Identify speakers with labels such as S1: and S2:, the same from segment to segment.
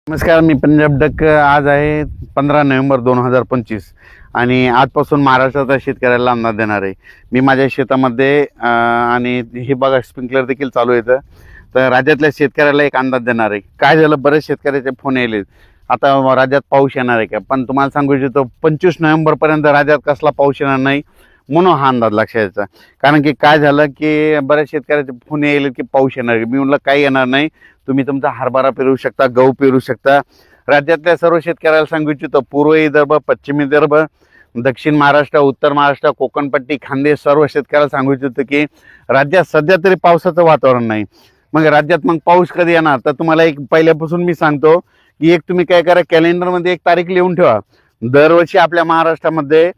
S1: नमस्कार, मी पंजाब डक। आज आहे 15 नोव्हेंबर 2025 आणि आजपासून महाराष्ट्राचा शेतकऱ्याला अंदाज देणार आहे। मी माझ्या शेतामध्ये आणि हे बघा स्प्रिंकलर देखील चालू आहे, तर राज्यातल्या शेतकऱ्याला एक अंदाज देणार आहे। काय झालं, बरेच शेतकऱ्याचे फोन येले आता राज्यात पाऊस येणार आहे का, पण तुम्हाला सांगू इच्छितो 25 नोव्हेंबर पर्यंत राज्यात कसला पाऊस येणार नाही म्हणून हा अंदाज लक्षात यायचा। कारण की काय झालं की बऱ्याच शेतकऱ्याचे फोन येईल की पाऊस येणार आहे। मी म्हटलं काही येणार नाही, तुम्ही तुमचा हरभरा पेरू शकता, गहू पेरू शकता। राज्यातल्या सर्व शेतकऱ्याला सांगू इच्छितो, पूर्व विदर्भ, पश्चिम विदर्भ, दक्षिण महाराष्ट्र, उत्तर महाराष्ट्र, कोकणपट्टी, खानदेश सर्व शेतकऱ्याला सांगू इच्छितो की राज्यात सध्या तरी पावसाचं वातावरण नाही। मग राज्यात मग पाऊस कधी येणार, तर तुम्हाला एक पहिल्यापासून मी सांगतो की एक तुम्ही काय करा, कॅलेंडरमध्ये एक तारीख लिहून ठेवा। दरवर्षी आपल्या महाराष्ट्रामध्ये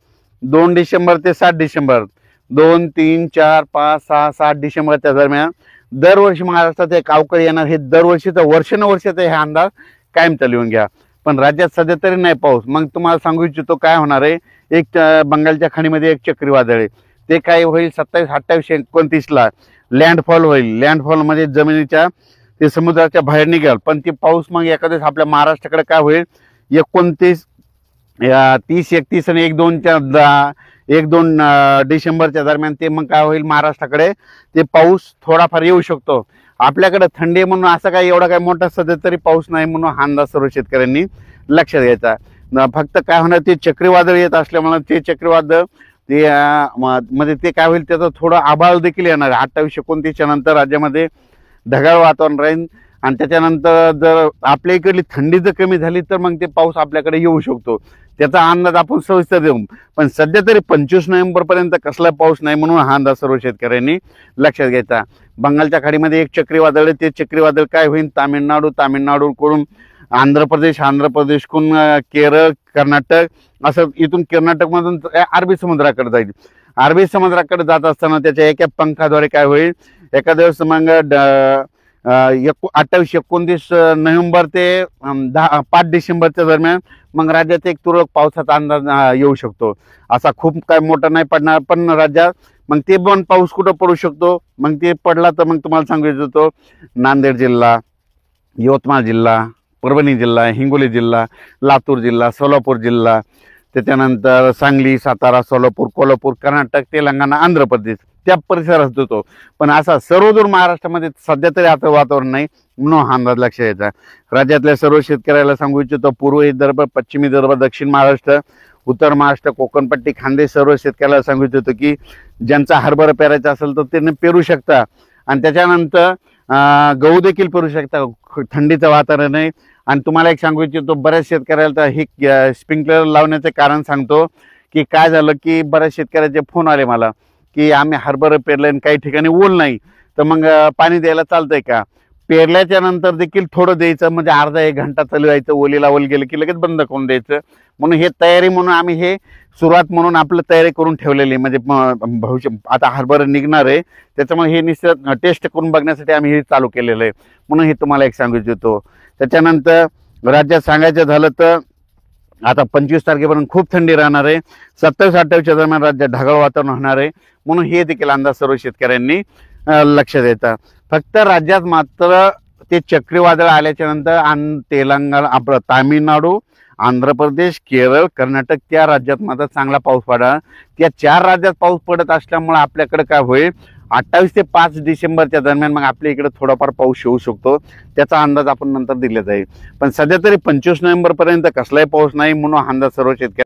S1: 2 डिसेंबर ते 7 डिसेंबर 2, 3, 4, 5, 6, 7 डिसेंबरच्या दरम्यान दरवर्षी महाराष्ट्रात एक अवकाळी येणार। हे दरवर्षीचा वर्षानुवर्षाचा हे अंदाज कायमचा लिहून घ्या। पण राज्यात सध्या तरी नाही पाऊस। मग तुम्हाला सांगू इच्छितो काय होणार आहे, एक बंगालच्या खाडीमध्ये एक चक्रीवादळ आहे, ते काय होईल 27, 28, 29ला लँडफॉल होईल। लँडफॉल म्हणजे जमिनीच्या ते समुद्राच्या बाहेर निघेल, पण ते पाऊस मग एखाद्याच आपल्या महाराष्ट्राकडे काय होईल 29, 30, 31 आणि 1-2 डिसेंबरच्या दरम्यान ते मग काय होईल, महाराष्ट्राकडे ते पाऊस थोडाफार येऊ शकतो। आपल्याकडे थंडी म्हणून असं काही एवढा काही मोठा सध्या तरी पाऊस नाही म्हणून हा अंदाज सर्व शेतकऱ्यांनी लक्षात घ्यायचा। फक्त काय होणार, ते चक्रीवादळ येत असल्यामुळे ते चक्रीवादळ ते म्हणजे ते काय होईल, त्याचं थोडं आभाळ देखील येणार आहे। 28-29च्या नंतर राज्यामध्ये ढगाळ वातावरण राहील आणि त्याच्यानंतर जर आपल्या इकडली थंडी जर कमी झाली तर मग ते पाऊस आपल्याकडे येऊ शकतो। त्याचा अंदाज आपण सविस्तर देऊ, पण सध्या तरी 25 नोव्हेंबर पर्यंत कसला पाऊस नाही म्हणून हा अंदाज सर्व शेतकऱ्यांनी लक्षात घ्यायचा। बंगालच्या खाडीमध्ये एक चक्रीवादळ आहे, ते चक्रीवादळ काय होईल, तामिळनाडूकडून आंध्र प्रदेशकडून केरळ, कर्नाटक, असं इथून कर्नाटकमधून अरबी समुद्राकडे जाईल। अरबी समुद्राकडे जात असताना त्याच्या एका पंखाद्वारे काय होईल, एका दिवस मग 28-29 नोव्हेंबर ते 5 डिसेंबरच्या दरम्यान मग राज्यात एक तुरळक पावसाचा अंदाज येऊ शकतो। असा खूप काय मोठा नाही पडणार, पण राज्यात मग ते पण पाऊस कुठं पडू शकतो, मग ते पडला तर मग तुम्हाला सांगू इच्छितो नांदेड जिल्हा, यवतमाळ जिल्हा, परभणी जिल्हा, हिंगोली जिल्हा, लातूर जिल्हा, सोलापूर जिल्हा, त्याच्यानंतर सांगली, सातारा, सोलापूर, कोल्हापूर, कर्नाटक, तेलंगणा, आंध्र प्रदेश त्या परिसरात होतो। पण असा सर्वदूर महाराष्ट्रामध्ये सध्या तरी आता वातावरण नाही म्हणून हा अंदाज लक्षात यायचा। राज्यातल्या सर्व शेतकऱ्याला सांगू इच्छितो, पूर्व विदर्भ, पश्चिम विदर्भ, दक्षिण महाराष्ट्र, उत्तर महाराष्ट्र, कोकणपट्टी, खानदेश सर्व शेतकऱ्याला सांगू इच्छितो की ज्यांचा हरभरा पेरायचा असेल तर त्यांनी पेरू शकता आणि त्याच्यानंतर गहू देखील पेरू शकता। थंडीचं वातावरण आहे। आणि तुम्हाला एक सांगू इच्छितो, बऱ्याच शेतकऱ्याला तर हे स्प्रिंकलर लावण्याचे कारण सांगतो की काय झालं की बऱ्याच शेतकऱ्याचे फोन आले मला की आम्ही हरभरा पेरले आणि काही ठिकाणी ओल नाही, तर मग पाणी द्यायला चालतंय का। पेरल्याच्या नंतर देखील थोडं द्यायचं, म्हणजे अर्धा 1 घंटा चालवायचं, ओलीला ओल गेलं की लगेच बंद करून द्यायचं। म्हणून हे तयारी म्हणून आम्ही हे सुरुवात म्हणून आपलं तयारी करून ठेवलेली, म्हणजे भविष्य आता हरभरा निघणार आहे त्याच्यामुळे हे निश्चित टेस्ट करून बघण्यासाठी आम्ही हे चालू केलेलं आहे, म्हणून हे तुम्हाला एक सांगू इच्छितो। त्याच्यानंतर राज्यात सांगायचं झालं तर आता 25 तारखेपर्यंत खूप थंडी राहणार आहे। 27-28च्या दरम्यान राज्यात ढगाळ वातावरण होणार आहे, म्हणून हे देखील अंदाज सर्व शेतकऱ्यांनी लक्षात येतात। फक्त राज्यात मात्र ते चक्रीवादळ आल्याच्या नंतर तेलंगणा, आपलं तामिळनाडू, आंध्र प्रदेश, केरळ, कर्नाटक त्या राज्यात मात्र चांगला पाऊस पडणार। त्या 4 राज्यात पाऊस पडत असल्यामुळे आपल्याकडे काय होईल, 28 ते 5 डिसेंबरच्या दरम्यान मग आपल्या इकडे थोडाफार पाऊस येऊ शकतो, त्याचा अंदाज आपण नंतर दिला जाईल। पण सध्या तरी 25 नोव्हेंबर पर्यंत कसलाही पाऊस नाही म्हणून हा अंदाज सर्व शेतकरी